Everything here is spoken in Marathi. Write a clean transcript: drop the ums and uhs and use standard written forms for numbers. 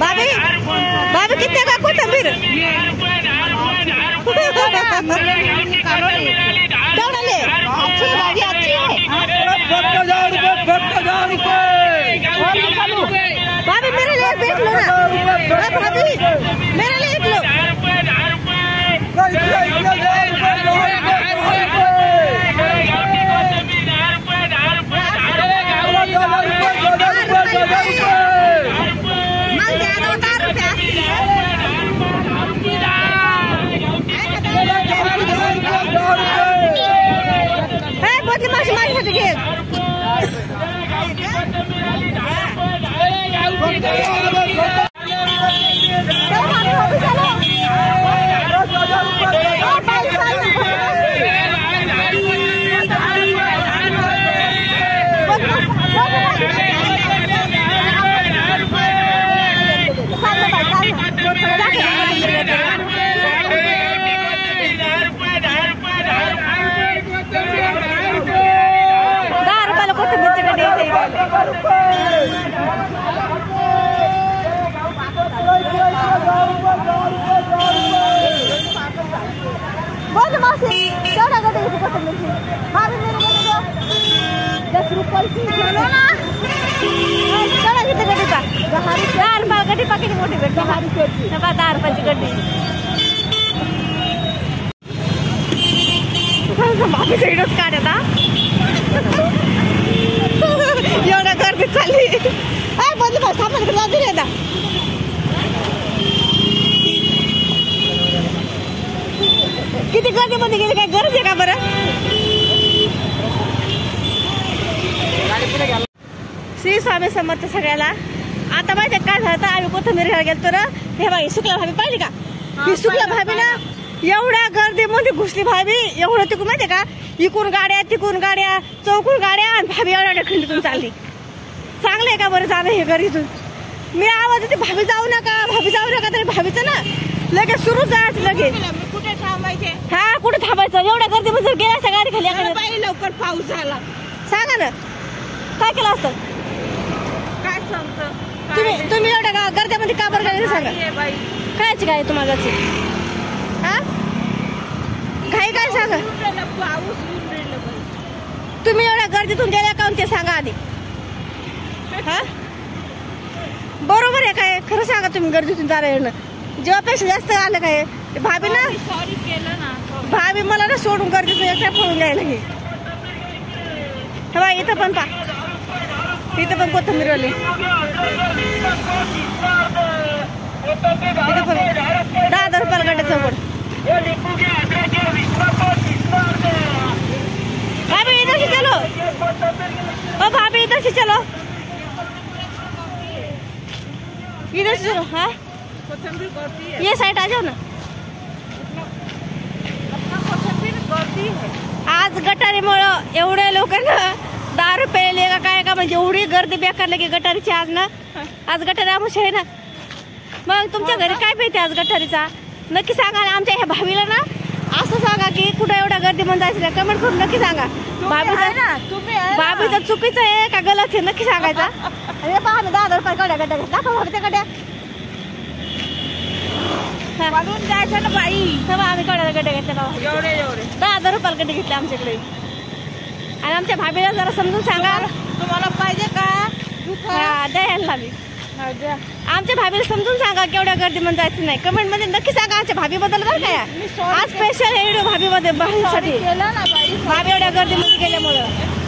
भाभी भाभी कितने का कोथिंबीर भाभी अच्छी है भाभी मेरे लिए देख लो ना भाभी मेरे लिए देख लो एवढ्या गर्दी चालली किती गर्दीमध्ये गेली काय गरज आहे का बरं श्री स्वामी समर्थ सगळ्याला आता माहिती काय झालं आम्ही कोथिंबीर घ्यायला गेलो तर हे बाई शुक्ला भाभी पाहिली का ही शुक्ला भाभी ना एवढ्या गर्दीमध्ये घुसली भाभी एवढं तिकून माहितीये का इकून गाड्या तिकून गाड्या चौकून गाड्या आणि भाभी एवढ्या खंडीतून चालली चांगलं आहे का बरं जाणं हे घरीतून मी आवाज होते भाभी जाऊ नका तरी भाभीचं ना लगेच सुरू जायचं लगेच कुठे थांबायचे हा कुठे थांबायचं एवढ्या गर्दीमध्ये गेल्या असं गाडी खाली लवकर पाऊस झाला सांगा ना काय केलं असतं काय सांगतो तुम्ही एवढ्या गर्दीमध्ये का बरं गेले सांगा कायची काय तुम्हाला हा घाई काय सांगा तुम्ही एवढ्या गर्दीतून गेल्या का ते सांगा आधी हा बरोबर आहे काय खरं सांगा तुम्ही गर्दीतून जायला येणं जेव्हापेक्षा जास्त आलं काय भाभी ना सॉरी केलं ना भाभी मला ना सोडून गर्दीतून एकट्या पळून द्यायला हे बा इथं पण इथं पण कोथिंबीरवाले इथं पण 10,000 रुपयाला गाड्या चौकड भाभी इधर से चलो ओ भाभी इधर से चलो इधर से चलो हाँ ये साइड आ जाओ ना आज गटारीमुळं एवढे लोक ना 10 रुपये का काय का म्हणजे एवढी गर्दी बेकार लगे गटारीची आज ना आज गटारी आमुष्य आहे ना मग तुमच्या घरी काय पेते आज गटारीचा नक्की सांगा आमच्या ह्या भाभीला ना असं सांगा की कुठं एवढ्या गर्दी मध्ये जायचं नाही कमेंट करून नक्की सांगा भाभीचं चुकीचं आहे का गलत आहे नक्की सांगायचा अरे पहा ना 10,000 रुपये गड्या गड्या दाखवा भाभी त्या गड्या वाढून जायचं ना बाई तेव्हा आम्ही गड्या गड्या घेतल्या एवढे 10,000 रुपयाला गड्डे घेतले आमच्याकडे आणि आमच्या भाभीला जरा समजून सांगा तुम्हाला पाहिजे का द्यायला मी आमच्या भाभीला समजून सांगा केवढ्या गर्दीमध्ये जायचं नाही कमेंट मध्ये नक्की सांगा आमच्या भाभीबद्दल बरं काय आज स्पेशल व्हिडिओ भाभीमध्ये भाभीसाठी भाभी एवढ्या गर्दीमध्ये गेल्यामुळं